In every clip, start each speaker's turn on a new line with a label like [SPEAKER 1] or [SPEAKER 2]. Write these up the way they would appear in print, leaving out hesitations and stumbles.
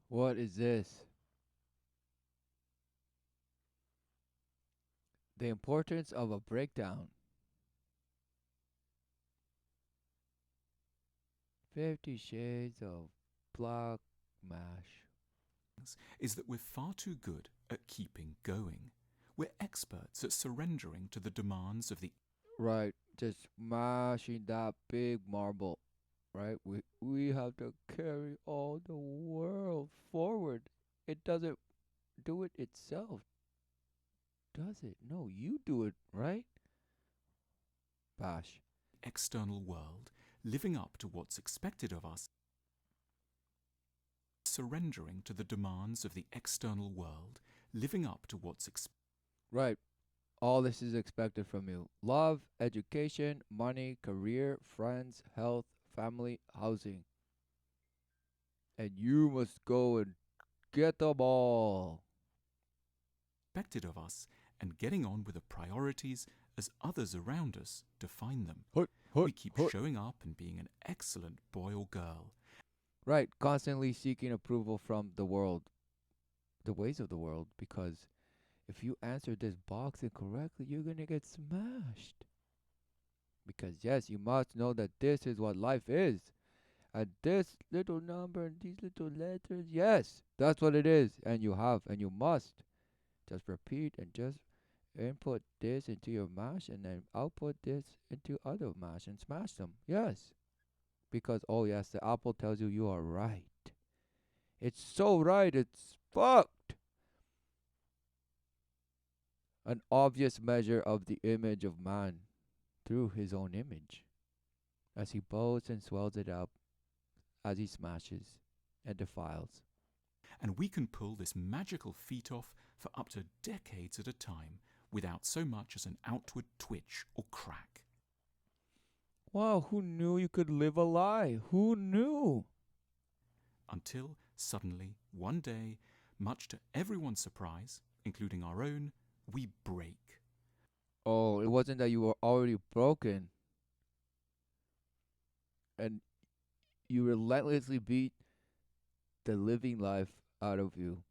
[SPEAKER 1] What is this? The importance of a breakdown. 50 Shades of Black Mash.
[SPEAKER 2] Is that we're far too good at keeping going. We're experts at surrendering to the demands of the
[SPEAKER 1] Right, just mashing that big marble. Right, we have to carry all the world forward. It doesn't do it itself, does it? No, you do it, right? Bash.
[SPEAKER 2] external world, living up to what's expected of us, surrendering to the demands of the external world, living up to what's expected.
[SPEAKER 1] Right. All this is expected from you: love, education, money, career, friends, health, family, housing. And you must go and get them all.
[SPEAKER 2] Of us and getting on with the priorities as others around us define them.
[SPEAKER 1] Hut, hut,
[SPEAKER 2] We keep
[SPEAKER 1] hut.
[SPEAKER 2] showing up and being an excellent boy or girl.
[SPEAKER 1] Right. Constantly seeking approval from the world, the ways of the world, because if you answer this box incorrectly, you're going to get smashed. Because, yes, you must know that this is what life is. And this little number and these little letters, yes, that's what it is. And you have, and you must just repeat and just input this into your mash and then output this into other mash and smash them. Yes. Because, oh, yes, the apple tells you you are right. It's so right, it's fucked. An obvious measure of the image of man through his own image, as he bows and swells it up, as he smashes and defiles.
[SPEAKER 2] And we can pull this magical feat off for up to decades at a time without so much as an outward twitch or crack.
[SPEAKER 1] Wow, who knew you could live a lie? Who knew?
[SPEAKER 2] Until suddenly, one day, much to everyone's surprise, including our own, we break.
[SPEAKER 1] Oh, it wasn't that you were already broken and you relentlessly beat the living life out of you.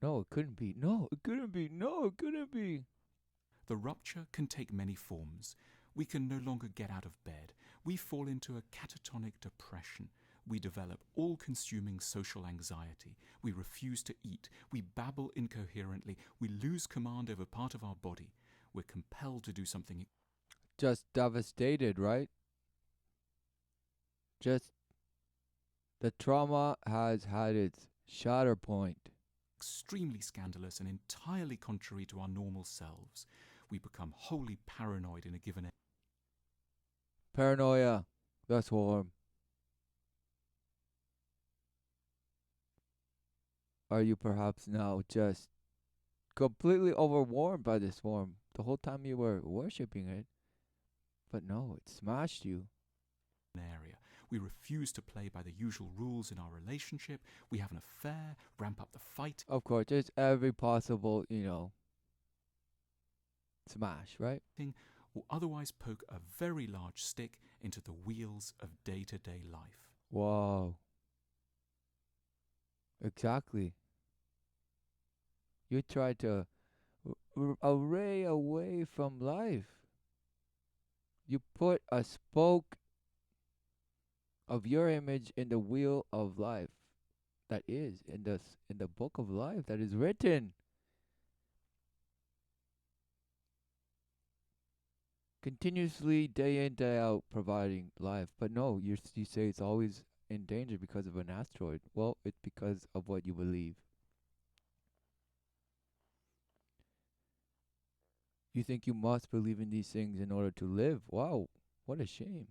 [SPEAKER 1] No, it couldn't be. No, it couldn't be. No, it couldn't be.
[SPEAKER 2] The rupture can take many forms. We can no longer get out of bed. We fall into a catatonic depression. We develop all-consuming social anxiety. We refuse to eat. We babble incoherently. We lose command over part of our body. We're compelled to do something
[SPEAKER 1] Just devastated, right? Just the trauma has had its shatter point.
[SPEAKER 2] extremely scandalous and entirely contrary to our normal selves. We become wholly paranoid in a given
[SPEAKER 1] Paranoia. That's warm. Are you perhaps now just completely overwhelmed by this form the whole time you were worshipping it? But no, it smashed you.
[SPEAKER 2] area. We refuse to play by the usual rules in our relationship. We have an affair, ramp up the fight.
[SPEAKER 1] Of course, there's every possible, smash, right?
[SPEAKER 2] Or otherwise poke a very large stick into the wheels of day-to-day life.
[SPEAKER 1] Wow. Exactly. You try to array away from life. You put a spoke of your image in the wheel of life that is in the book of life that is written. Continuously day in day out providing life. But no, you say it's always in danger because of an asteroid. Well, it's because of what you believe. You think you must believe in these things in order to live. Wow, what a shame.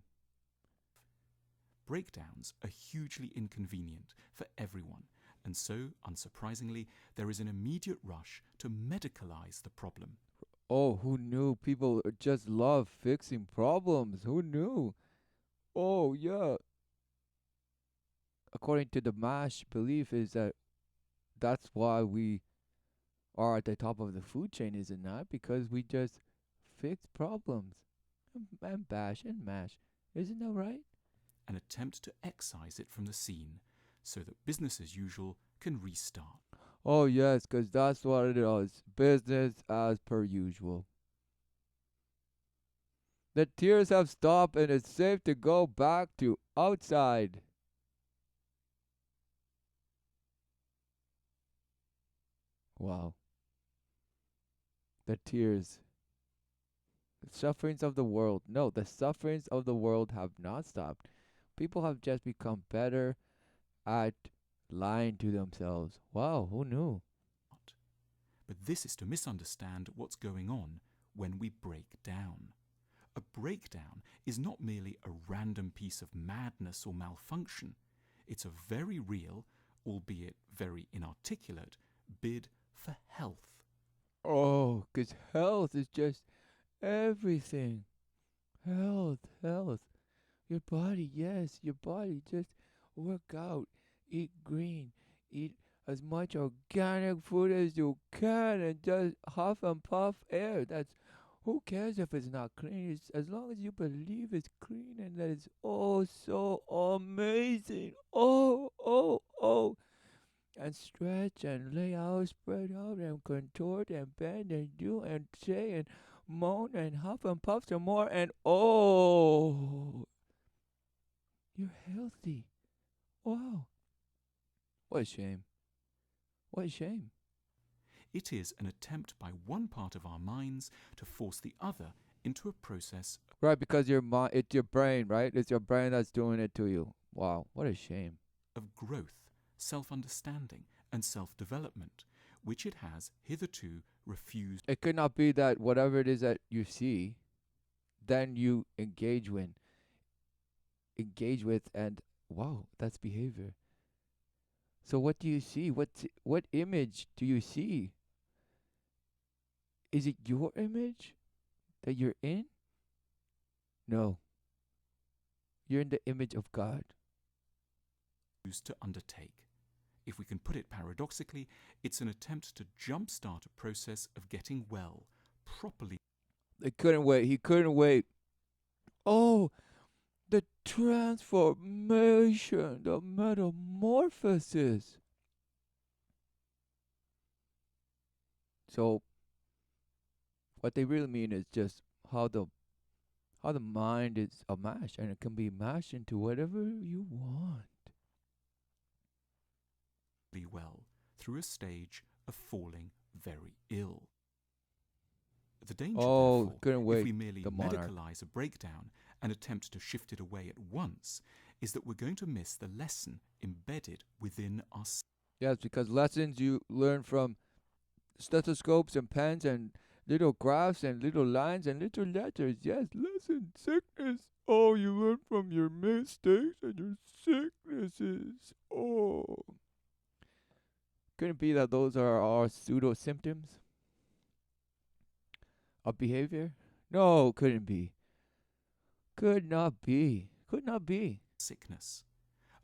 [SPEAKER 2] Breakdowns are hugely inconvenient for everyone, and so, unsurprisingly, there is an immediate rush to medicalize the problem.
[SPEAKER 1] Oh, who knew people just love fixing problems? Who knew? Oh, yeah. According to the MASH belief is that that's why we are at the top of the food chain, is it not? Because we just fix problems and bash and mash. Isn't that right?
[SPEAKER 2] An attempt to excise it from the scene, so that business as usual can restart.
[SPEAKER 1] Oh, yes, 'cause that's what it is. Business as per usual. The tears have stopped and it's safe to go back to outside. Wow. The tears. The sufferings of the world. No, the sufferings of the world have not stopped. People have just become better at lying to themselves. Wow, who knew?
[SPEAKER 2] But this is to misunderstand what's going on when we break down. A breakdown is not merely a random piece of madness or malfunction. It's a very real, albeit very inarticulate, bid for health.
[SPEAKER 1] Oh, 'cause health is just everything. Health, health. Your body, yes, your body. Just work out, eat green, eat as much organic food as you can, and just huff and puff air. That's who cares if it's not clean? It's, as long as you believe it's clean and that it's oh so amazing. Oh, oh, oh. And stretch and lay out, spread out and contort and bend and do and say and moan and huff and puff some more and oh, you're healthy. Wow. What a shame. What a shame.
[SPEAKER 2] It is an attempt by one part of our minds to force the other into a process
[SPEAKER 1] Right, because your mind, it's your brain, right? It's your brain that's doing it to you. Wow, what a shame.
[SPEAKER 2] of growth, self-understanding, and self-development, which it has hitherto refused.
[SPEAKER 1] It could not be that whatever it is that you see, then you engage with, and wow, that's behavior. So what do you see? What image do you see? Is it your image that you're in? No. You're in the image of God.
[SPEAKER 2] To undertake. If we can put it paradoxically, it's an attempt to jumpstart a process of getting well, properly.
[SPEAKER 1] They couldn't wait. He couldn't wait. Oh, the transformation, the metamorphosis. So what they really mean is just how the mind is a mash and it can be mashed into whatever you want.
[SPEAKER 2] Well through a stage of falling very ill. The danger,
[SPEAKER 1] Oh,
[SPEAKER 2] therefore,
[SPEAKER 1] couldn't
[SPEAKER 2] if
[SPEAKER 1] wait.
[SPEAKER 2] we merely
[SPEAKER 1] The monarch.
[SPEAKER 2] medicalize a breakdown and attempt to shift it away at once, is that we're going to miss the lesson embedded within us.
[SPEAKER 1] Yes, because lessons you learn from stethoscopes and pens and little graphs and little lines and little letters. Yes, lesson sickness. Oh, you learn from your mistakes and your sicknesses. Oh. Could it be that those are our pseudo symptoms of behavior? No, couldn't be. Could not be. Could not be.
[SPEAKER 2] Sickness.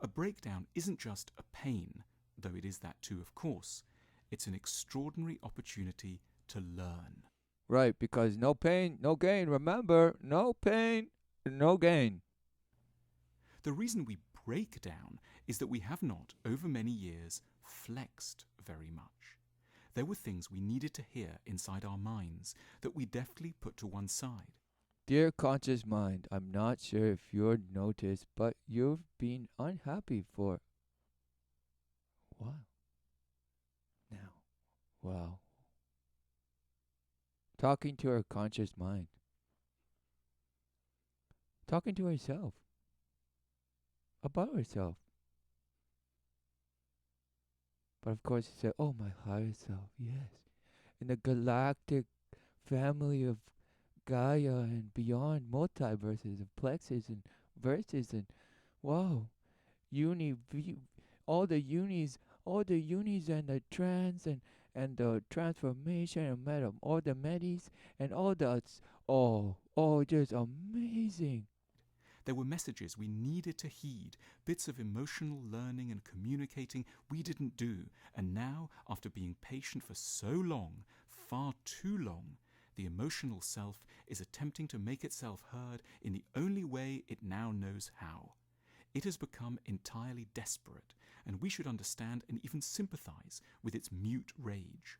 [SPEAKER 2] A breakdown isn't just a pain, though it is that too, of course. It's an extraordinary opportunity to learn.
[SPEAKER 1] Right, because no pain, no gain. Remember, no pain, no gain.
[SPEAKER 2] The reason we break down is that we have not, over many years, flexed very much. There were things we needed to hear inside our minds that we deftly put to one side.
[SPEAKER 1] Dear conscious mind, I'm not sure if you've noticed, but you've been unhappy for what? Now. Wow. Talking to our conscious mind. Talking to herself. About herself. But of course he said, oh my higher self, yes. In the galactic family of Gaia and beyond multiverses and plexes and verses and wow, all the unis and the trans and the transformation and all the medis and all that's just amazing.
[SPEAKER 2] There were messages we needed to heed, bits of emotional learning and communicating we didn't do, and now, after being patient for so long, far too long, the emotional self is attempting to make itself heard in the only way it now knows how. It has become entirely desperate, and we should understand and even sympathize with its mute rage.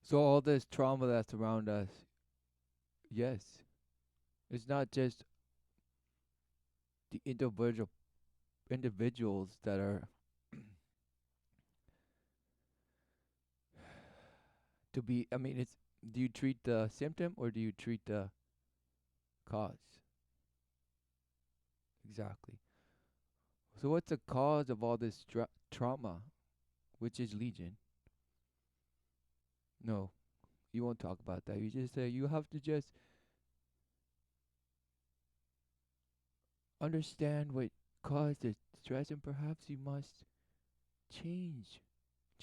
[SPEAKER 1] So all this trauma that's around us, yes, it's not just the individuals that are to be. I mean, it's do you treat the symptom or do you treat the cause? Exactly. So what's the cause of all this trauma, which is legion? No, you won't talk about that. You just say you have to just understand what caused the stress, and perhaps you must change,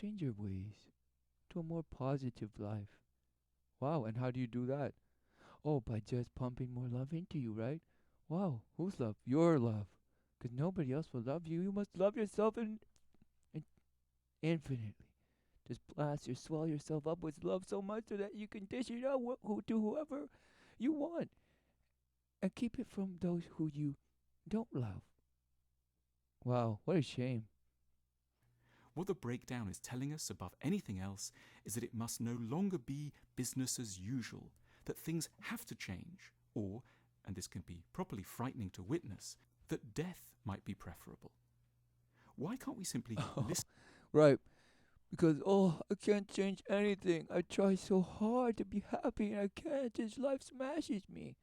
[SPEAKER 1] change your ways to a more positive life. Wow, and how do you do that? Oh, by just pumping more love into you, right? Wow, whose love? Your love. Because nobody else will love you. You must love yourself in infinitely. Just blast your, swell yourself up with love so much so that you can dish it out to whoever you want. And keep it from those who you don't love. Wow, what a shame.
[SPEAKER 2] What the breakdown is telling us above anything else is that it must no longer be business as usual, that things have to change, or, and this can be properly frightening to witness, that death might be preferable. Why can't we simply listen?
[SPEAKER 1] Right. Because, oh, I can't change anything. I try so hard to be happy and I can't. This life smashes me.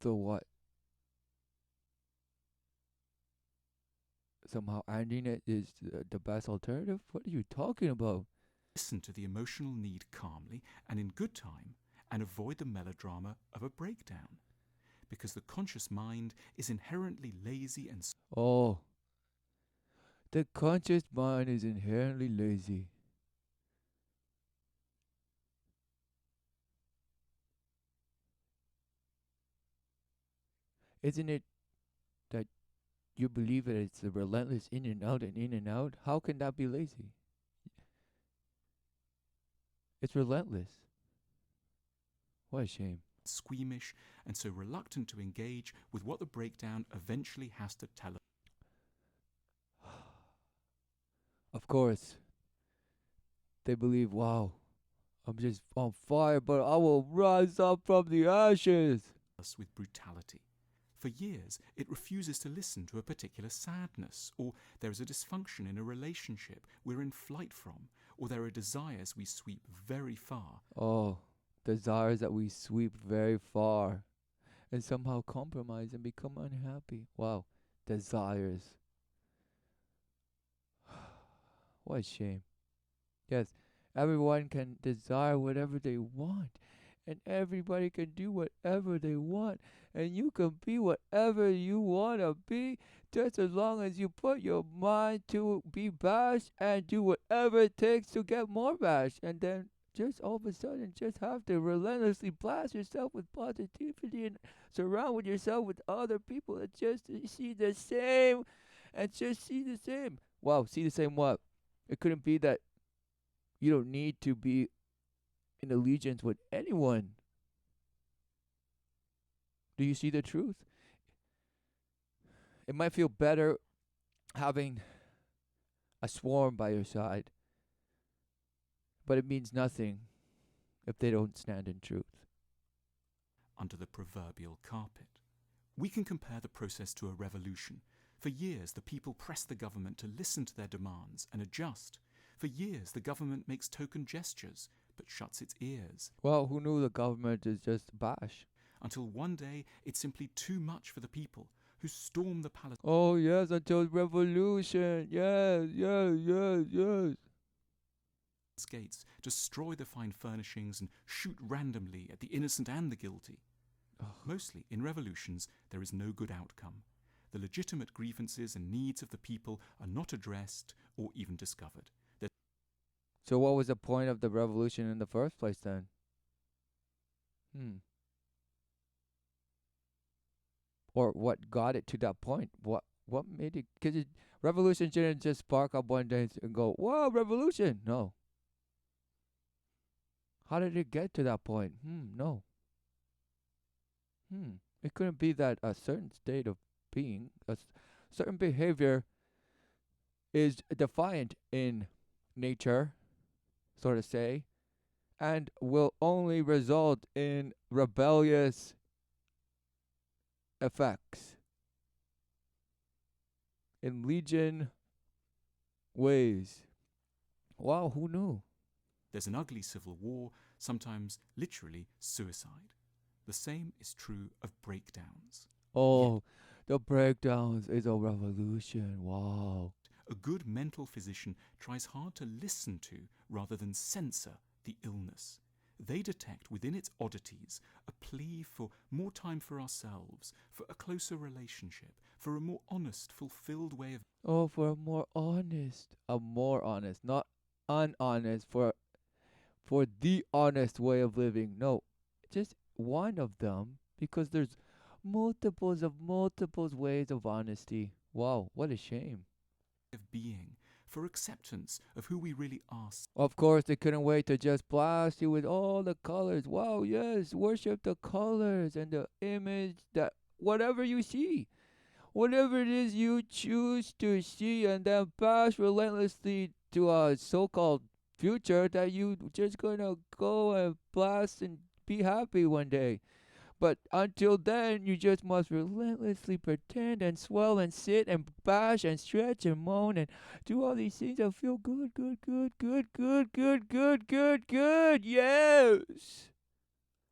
[SPEAKER 1] So what? Somehow ending it is the best alternative? What are you talking about?
[SPEAKER 2] Listen to the emotional need calmly and in good time and avoid the melodrama of a breakdown. Because the conscious mind is inherently lazy and
[SPEAKER 1] Oh, the conscious mind is inherently lazy. Isn't it that you believe that it's a relentless in and out and in and out? How can that be lazy? It's relentless. What a shame.
[SPEAKER 2] squeamish and so reluctant to engage with what the breakdown eventually has to tell us.
[SPEAKER 1] Of course, they believe, wow, I'm just on fire, but I will rise up from the ashes.
[SPEAKER 2] With brutality. For years, it refuses to listen to a particular sadness, or there is a dysfunction in a relationship we're in flight from, or there are desires we sweep very far.
[SPEAKER 1] Oh, desires that we sweep very far and somehow compromise and become unhappy. Wow, desires. What a shame. Yes, everyone can desire whatever they want, and everybody can do whatever they want, and you can be whatever you want to be, just as long as you put your mind to be bashed and do whatever it takes to get more bashed, and then just all of a sudden just have to relentlessly blast yourself with positivity and surround yourself with other people that just see the same and just see the same. Wow, see the same what? It couldn't be that you don't need to be in allegiance with anyone. Do you see the truth? It might feel better having a swarm by your side, but it means nothing if they don't stand in truth.
[SPEAKER 2] Under the proverbial carpet. We can compare the process to a revolution. For years, the people press the government to listen to their demands and adjust. For years, the government makes token gestures, but shuts its ears.
[SPEAKER 1] Well, who knew the government is just bash?
[SPEAKER 2] Until one day, it's simply too much for the people, who storm the palace.
[SPEAKER 1] Oh, yes, until revolution. Yes, yes, yes, yes.
[SPEAKER 2] Gates, destroy the fine furnishings and shoot randomly at the innocent and the guilty. Mostly, in revolutions, there is no good outcome. The legitimate grievances and needs of the people are not addressed or even discovered.
[SPEAKER 1] So what was the point of the revolution in the first place then? Or what got it to that point? What made it? Because revolution didn't just spark up one day and go, wow, revolution. No. How did it get to that point? No. It couldn't be that a certain state of being, certain behavior is defiant in nature, so to say, and will only result in rebellious effects, in legion ways. Wow, who knew?
[SPEAKER 2] There's an ugly civil war, sometimes literally suicide. The same is true of breakdowns. Yet,
[SPEAKER 1] Oh, the breakdowns is a revolution. Wow.
[SPEAKER 2] a good mental physician tries hard to listen to rather than censor the illness. They detect within its oddities a plea for more time for ourselves, for a closer relationship, for a more honest, fulfilled way of.
[SPEAKER 1] Oh, for a more honest, not unhonest, for the honest way of living. No, just one of them, because there's multiples ways of honesty. Wow, what a shame.
[SPEAKER 2] Of being, for acceptance of who we really are.
[SPEAKER 1] Of course, they couldn't wait to just blast you with all the colors. Wow, yes, worship the colors and the image that whatever you see, whatever it is you choose to see, and then pass relentlessly to a so called future that you just gonna go and blast and be happy one day. But until then, you just must relentlessly pretend and swell and sit and bash and stretch and moan and do all these things and feel good, good, good, good, good, good, good, good, good. Yes.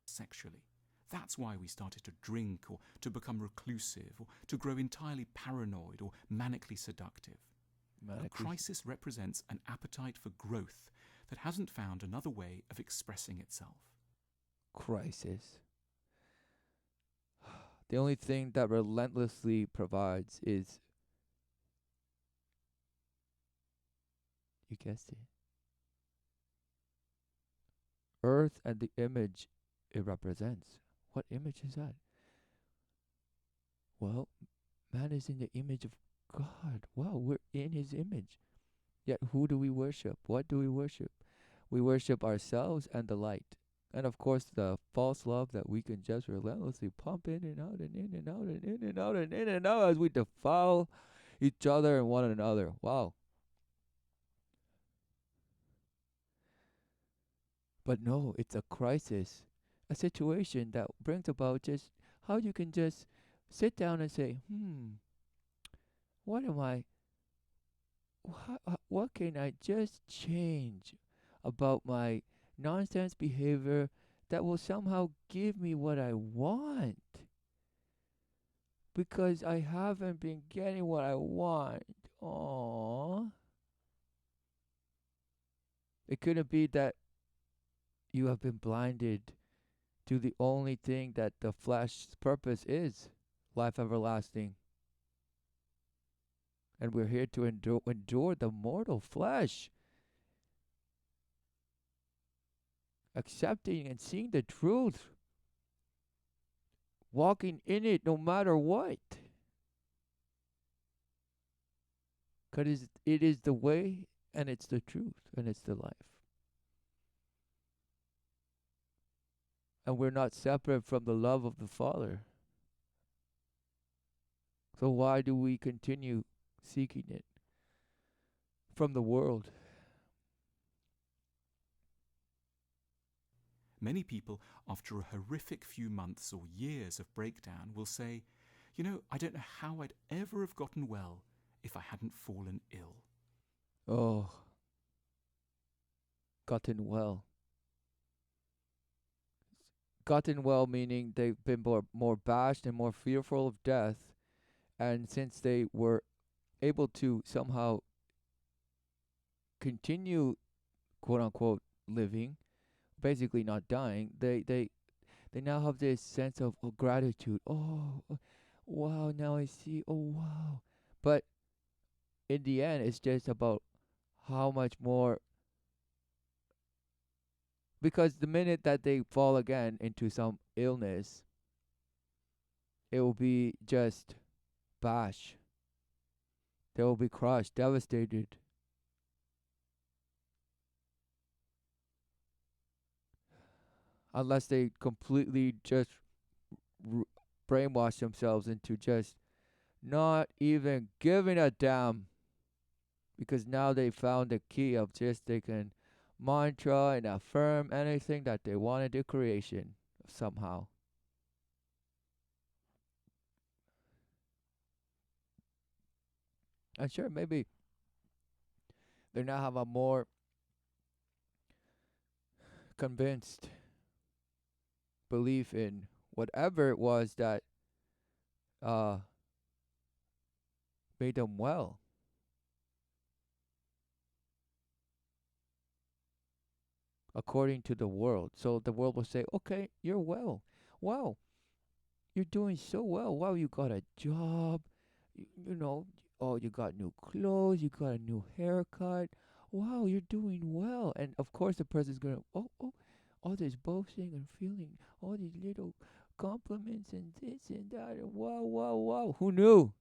[SPEAKER 2] Sexually. That's why we started to drink or to become reclusive or to grow entirely paranoid or manically seductive. A crisis represents an appetite for growth that hasn't found another way of expressing itself.
[SPEAKER 1] Crisis. The only thing that relentlessly provides is, you guessed it, earth and the image it represents. What image is that? Well, man is in the image of God. Wow, we're in his image. Yet who do we worship? What do we worship? We worship ourselves and the light. And of course, the false love that we can just relentlessly pump in and out and in and out and in and out and in and out as we defile each other and one another. Wow. But no, it's a crisis, a situation that brings about just how you can just sit down and say, what am I, what can I just change about my nonsense behavior that will somehow give me what I want? Because I haven't been getting what I want. Aww. It couldn't be that you have been blinded to the only thing that the flesh's purpose is, life everlasting. And we're here to endure the mortal flesh, accepting and seeing the truth, walking in it no matter what. Because it is the way, and it's the truth, and it's the life. And we're not separate from the love of the Father. So why do we continue seeking it from the world?
[SPEAKER 2] Many people, after a horrific few months or years of breakdown, will say, I don't know how I'd ever have gotten well if I hadn't fallen ill.
[SPEAKER 1] Oh, gotten well. Gotten well meaning they've been more bashed and more fearful of death. And since they were able to somehow continue, quote unquote, living, basically not dying, they now have this sense of gratitude. Oh, wow, now I see. Oh, wow. But in the end, it's just about how much more. Because the minute that they fall again into some illness, it will be just bash. They will be crushed, devastated. Unless they completely just brainwash themselves into just not even giving a damn, because now they found the key of just they can mantra and affirm anything that they want into creation somehow. And sure, maybe they now have a more convinced belief in whatever it was that uh, made them well. According to the world. So the world will say, okay, you're well. Wow, you're doing so well. Wow, you got a job. You know, oh, you got new clothes. You got a new haircut. Wow, you're doing well. And of course, the person's going to, all this boasting and feeling all these little compliments and this and that. And wow, wow, wow. Who knew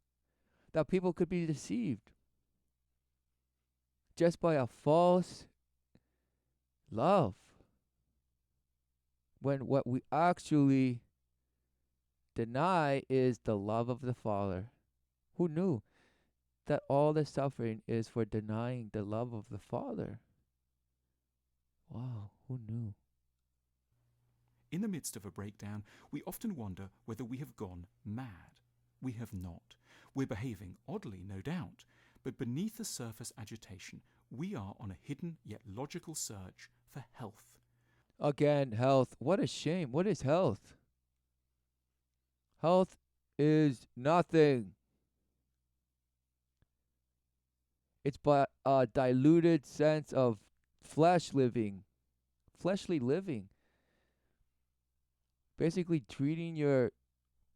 [SPEAKER 1] that people could be deceived just by a false love? When what we actually deny is the love of the Father. Who knew that all the suffering is for denying the love of the Father? Wow, who knew?
[SPEAKER 2] In the midst of a breakdown, we often wonder whether we have gone mad. We have not. We're behaving oddly, no doubt, but beneath the surface agitation, we are on a hidden yet logical search for health.
[SPEAKER 1] Again, health. What a shame. What is health? Health is nothing. It's but a diluted sense of fleshly living. Basically treating your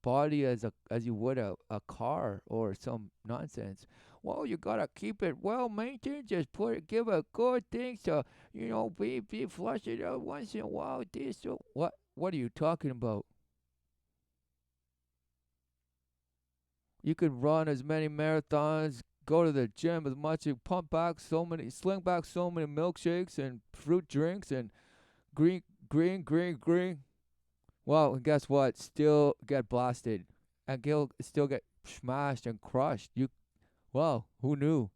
[SPEAKER 1] body as you would a car or some nonsense. Well, you gotta keep it well maintained. Just give it good things to be flush it out once in a while. This so what are you talking about? You could run as many marathons, go to the gym as much, you sling back so many milkshakes and fruit drinks and green. Well, and guess what? Still get blasted and still get smashed and crushed. Well, who knew?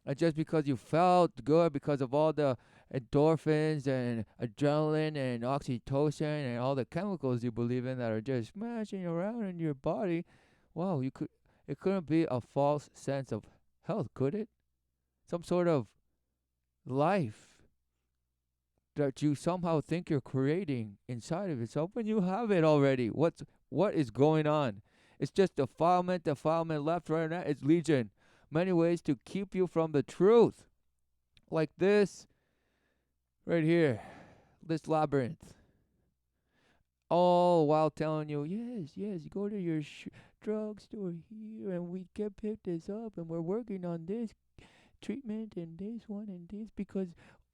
[SPEAKER 1] And just because you felt good because of all the endorphins and adrenaline and oxytocin and all the chemicals you believe in that are just smashing around in your body, wow, it couldn't be a false sense of health, could it? Some sort of life that you somehow think you're creating inside of yourself when you have it already. What is going on? It's just defilement, left, right, and right. It's legion. Many ways to keep you from the truth. Like this right here. This labyrinth. All while telling you, yes, go to your drugstore here and we can pick this up and we're working on this treatment and this one and this because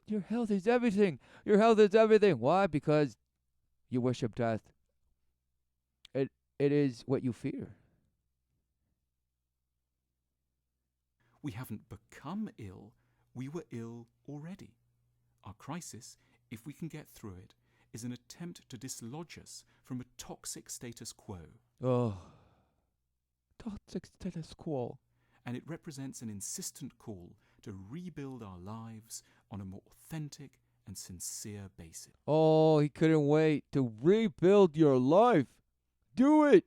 [SPEAKER 1] your health is everything. Your health is everything. Why? Because you worship death. It is what you fear.
[SPEAKER 2] We haven't become ill, we were ill already. Our crisis, if we can get through it, is an attempt to dislodge us from a toxic status quo.
[SPEAKER 1] Oh, toxic status quo.
[SPEAKER 2] And it represents an insistent call to rebuild our lives on a more authentic and sincere basis.
[SPEAKER 1] Oh, he couldn't wait to rebuild your life. Do it.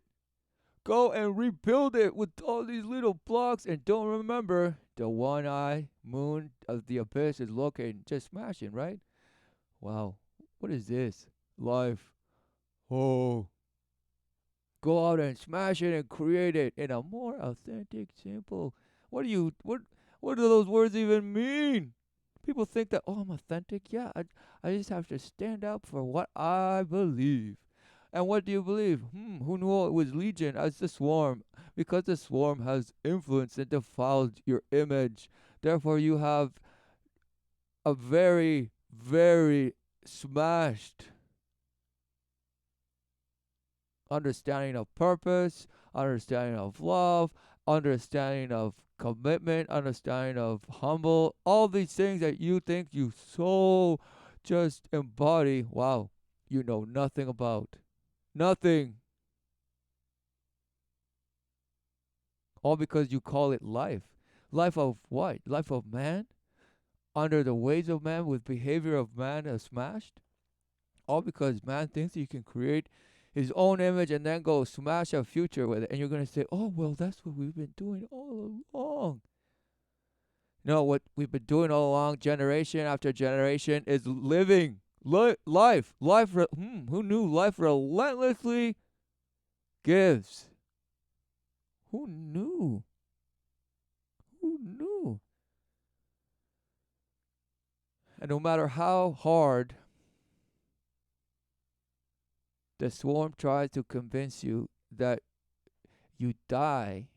[SPEAKER 1] Go and rebuild it with all these little blocks. And don't remember, the one-eye moon of the abyss is looking, just smashing, right? Wow. What is this? Life. Oh. Go out and smash it and create it in a more authentic, simple. What do those words even mean? People think that, I'm authentic. Yeah, I just have to stand up for what I believe. And what do you believe? Who knew it was legion as the swarm? Because the swarm has influenced and defiled your image. Therefore, you have a very, very smashed understanding of purpose, understanding of love, understanding of commitment, understanding of humble, all these things that you think you so just embody. Wow, you know nothing about. Nothing. All because you call it life. Life of what? Life of man? Under the ways of man, with behavior of man as smashed? All because man thinks he can create his own image and then go smash a future with it. And you're going to say, oh, well, that's what we've been doing all along. No, what we've been doing all along, generation after generation, is living life. Who knew life relentlessly gives? Who knew? Who knew? And no matter how hard the swarm tries to convince you that you die,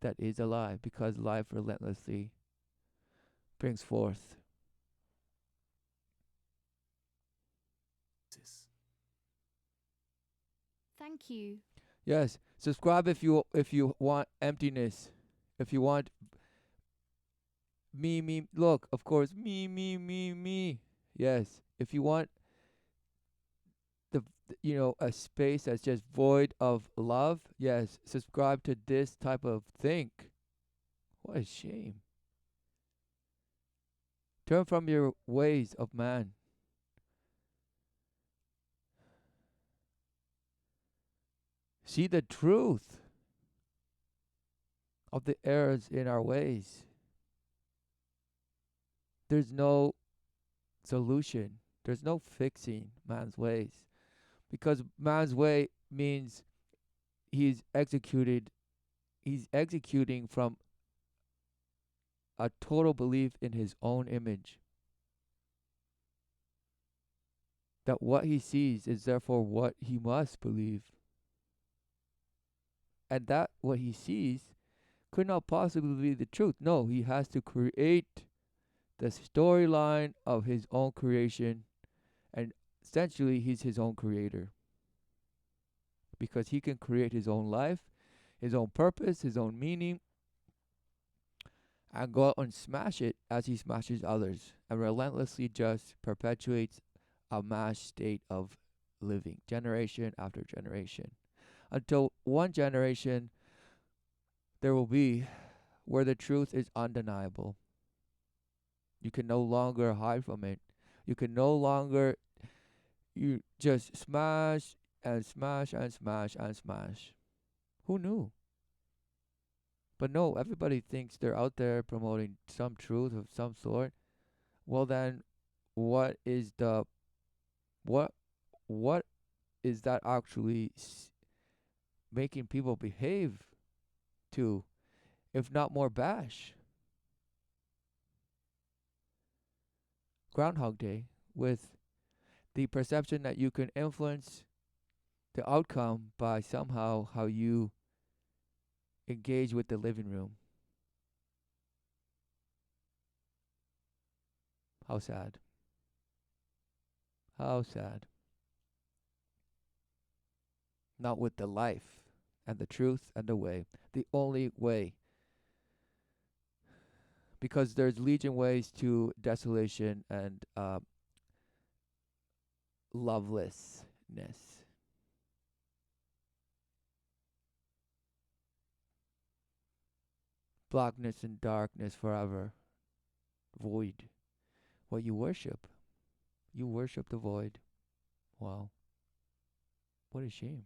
[SPEAKER 1] that is a lie, because life relentlessly brings forth.
[SPEAKER 3] Thank you.
[SPEAKER 1] Yes, subscribe if you want emptiness, if you want me. Look, of course, me. Yes, if you want a space that's just void of love, yes, subscribe to this type of think. What a shame. Turn from your ways of man. See the truth of the errors in our ways. There's no solution. There's no fixing man's ways. Because man's way means he's executing from a total belief in his own image. That what he sees is therefore what he must believe. And that what he sees could not possibly be the truth. No, he has to create the storyline of his own creation, and essentially he's his own creator. Because he can create his own life, his own purpose, his own meaning, and go out and smash it as he smashes others, and relentlessly just perpetuates a mass state of living, generation after generation, until one generation there will be where the truth is undeniable. You can no longer hide from it. You can no longer, you just smash and smash and smash and smash. Who knew? But no, everybody thinks they're out there promoting some truth of some sort. Well then, what is the what what is that actually making people behave to, if not more bash? Groundhog Day, with the perception that you can influence the outcome by somehow how you engage with the living room. How sad. How sad. Not with the life and the truth and the way. The only way. Because there's legion ways to desolation and lovelessness. Blackness and darkness forever. Void. What you worship. You worship the void. Wow. What a shame.